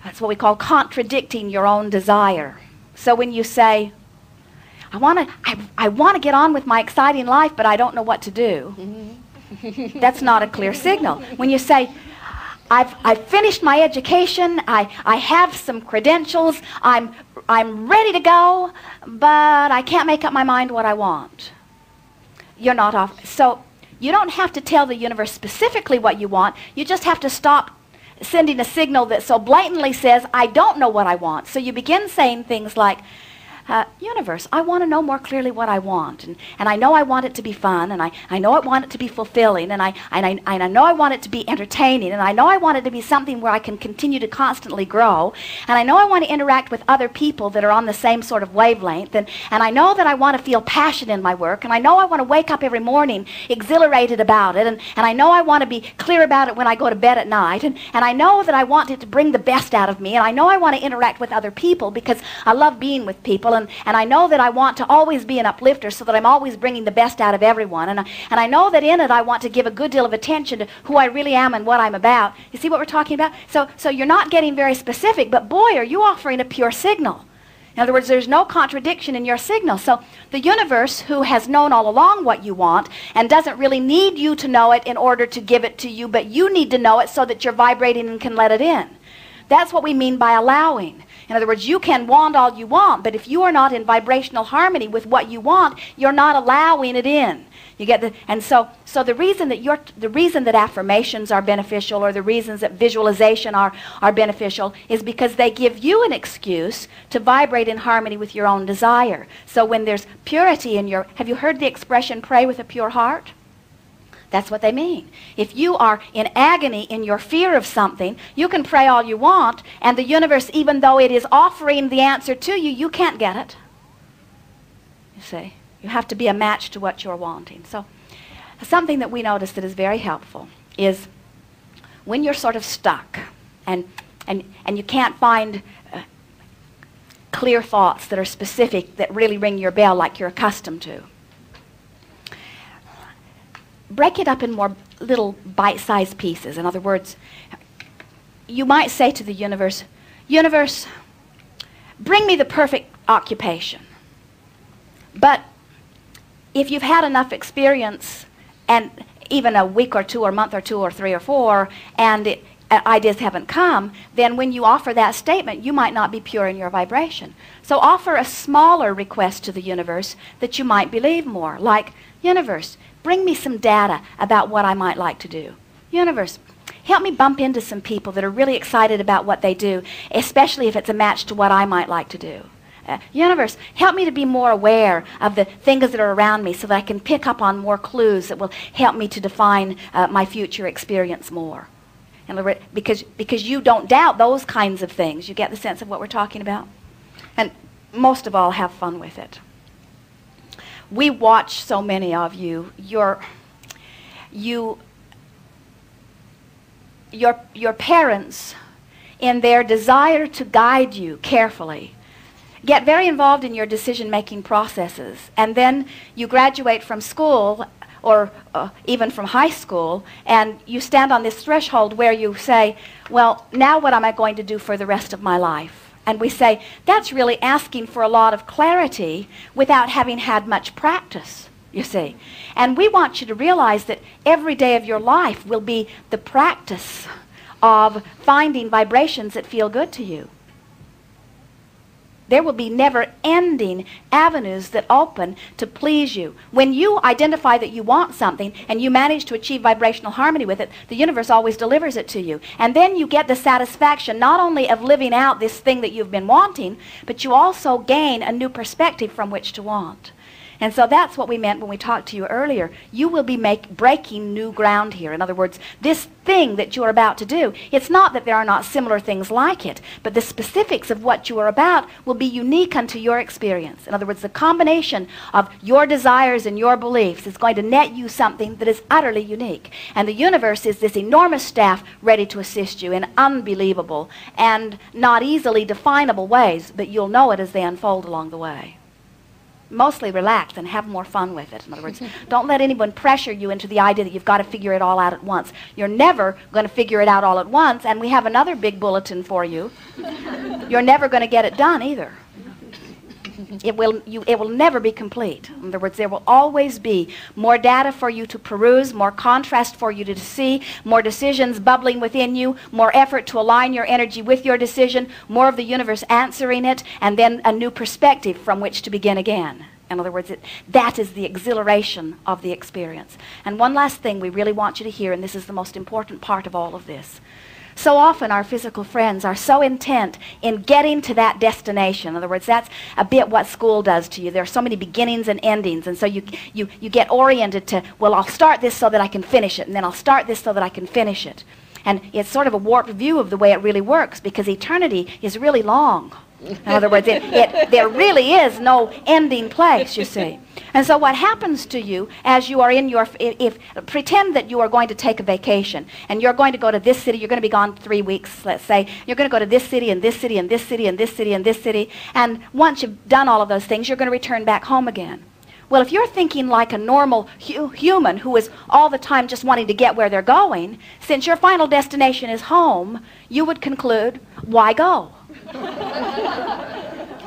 That's what we call contradicting your own desire. So when you say, I want to get on with my exciting life, but I don't know what to do, that's not a clear signal. When you say, I've finished my education, I have some credentials, I'm ready to go, but I can't make up my mind what I want. You're not off. So you don't have to tell the universe specifically what you want. You just have to stop sending a signal that so blatantly says, I don't know what I want. So you begin saying things like, universe, I want to know more clearly what I want. And I know I want it to be fun, and I know I want it to be fulfilling, and I know I want it to be entertaining, and I know I want it to be something where I can continue to constantly grow, and I know I want to interact with other people that are on the same sort of wavelength, and I know that I want to feel passion in my work, and I know I want to wake up every morning exhilarated about it, and I know I want to be clear about it when I go to bed at night, and I know that I want it to bring the best out of me, and I know I want to interact with other people because I love being with people, and I know that I want to always be an uplifter so that I'm always bringing the best out of everyone. And I know that in it I want to give a good deal of attention to who I really am and what I'm about. You see what we're talking about? So you're not getting very specific, but boy, are you offering a pure signal. In other words, there's no contradiction in your signal. So the universe, who has known all along what you want and doesn't really need you to know it in order to give it to you, but you need to know it so that you're vibrating and can let it in. That's what we mean by allowing. In other words, you can want all you want, but if you are not in vibrational harmony with what you want, you're not allowing it in. You get the, and so the reason that affirmations are beneficial, or the reasons that visualization are beneficial, is because they give you an excuse to vibrate in harmony with your own desire. So when there's purity in your, have you heard the expression pray with a pure heart? That's what they mean. If you are in agony in your fear of something, you can pray all you want, and the universe, even though it is offering the answer to you, you can't get it. You see, you have to be a match to what you're wanting. So something that we notice that is very helpful is when you're sort of stuck and you can't find clear thoughts that are specific, that really ring your bell like you're accustomed to. Break it up in more little bite-sized pieces. In other words, you might say to the universe, universe, bring me the perfect occupation. But if you've had enough experience, and even a week or two or month or two or 3 or 4, and ideas haven't come, then when you offer that statement, you might not be pure in your vibration. So offer a smaller request to the universe that you might believe more, like, universe, bring me some data about what I might like to do. Universe, help me bump into some people that are really excited about what they do, especially if it's a match to what I might like to do. Universe, help me to be more aware of the things that are around me so that I can pick up on more clues that will help me to define my future experience more. Because you don't doubt those kinds of things. You get the sense of what we're talking about? And most of all, have fun with it. We watch so many of you. Your parents, in their desire to guide you carefully, get very involved in your decision-making processes. And then you graduate from school, or even from high school, and you stand on this threshold where you say, well, now what am I going to do for the rest of my life? And we say, that's really asking for a lot of clarity without having had much practice, you see. And we want you to realize that every day of your life will be the practice of finding vibrations that feel good to you. There will be never-ending avenues that open to please you. When you identify that you want something and you manage to achieve vibrational harmony with it, the universe always delivers it to you. And then you get the satisfaction not only of living out this thing that you've been wanting, but you also gain a new perspective from which to want. And so that's what we meant when we talked to you earlier. You will be breaking new ground here. In other words, this thing that you're about to do, it's not that there are not similar things like it, but the specifics of what you are about will be unique unto your experience. In other words, the combination of your desires and your beliefs is going to net you something that is utterly unique. And the universe is this enormous staff ready to assist you in unbelievable and not easily definable ways, but you'll know it as they unfold along the way. mostly relax and have more fun with it. In other words, don't let anyone pressure you into the idea that you've got to figure it all out at once. You're never going to figure it out all at once, and we have another big bulletin for you. You're never going to get it done either. It will never be complete. In other words, there will always be more data for you to peruse, more contrast for you to see, more decisions bubbling within you, more effort to align your energy with your decision, more of the universe answering it, and then a new perspective from which to begin again. In other words, that is the exhilaration of the experience. And one last thing we really want you to hear, and this is the most important part of all of this. So often our physical friends are so intent in getting to that destination. In other words, that's a bit what school does to you. There are so many beginnings and endings, and so you get oriented to, well, I'll start this so that I can finish it, and then I'll start this so that I can finish it. And it's sort of a warped view of the way it really works, because eternity is really long. In other words, there really is no ending place, you see. And so what happens to you as you are in your, pretend that you are going to take a vacation, and you're going to go to this city, you're going to be gone 3 weeks, let's say, you're going to go to this city, and this city, and this city, and this city, and this city, and once you've done all of those things, you're going to return back home again. Well, if you're thinking like a normal human who is all the time just wanting to get where they're going, since your final destination is home, you would conclude, why go?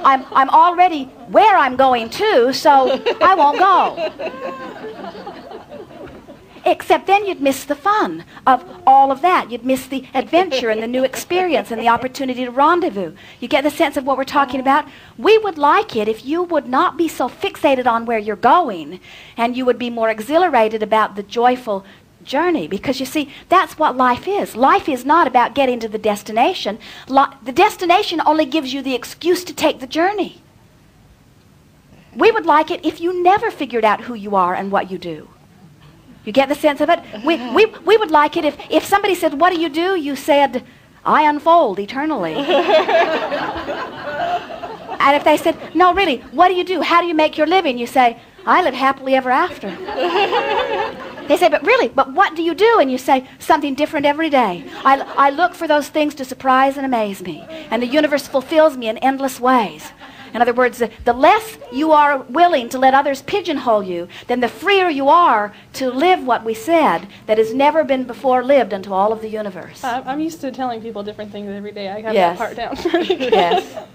I'm already where I'm going to, so I won't go. Except then you'd miss the fun of all of that. You'd miss the adventure and the new experience and the opportunity to rendezvous. You get the sense of what we're talking about? We would like it if you would not be so fixated on where you're going, and you would be more exhilarated about the joyful journey, because you see, that's what life is. Life is not about getting to the destination. The destination only gives you the excuse to take the journey. We would like it if you never figured out who you are and what you do. You get the sense of it? We would like it if somebody said, what do? You said, I unfold eternally. And if they said, no, really, what do? How do you make your living? You say, I live happily ever after. They say, but really, but what do you do? And you say, something different every day. I look for those things to surprise and amaze me. And the universe fulfills me in endless ways. In other words, the less you are willing to let others pigeonhole you, then the freer you are to live what we said that has never been before lived unto all of the universe. I'm used to telling people different things every day. I have that part down. Yes.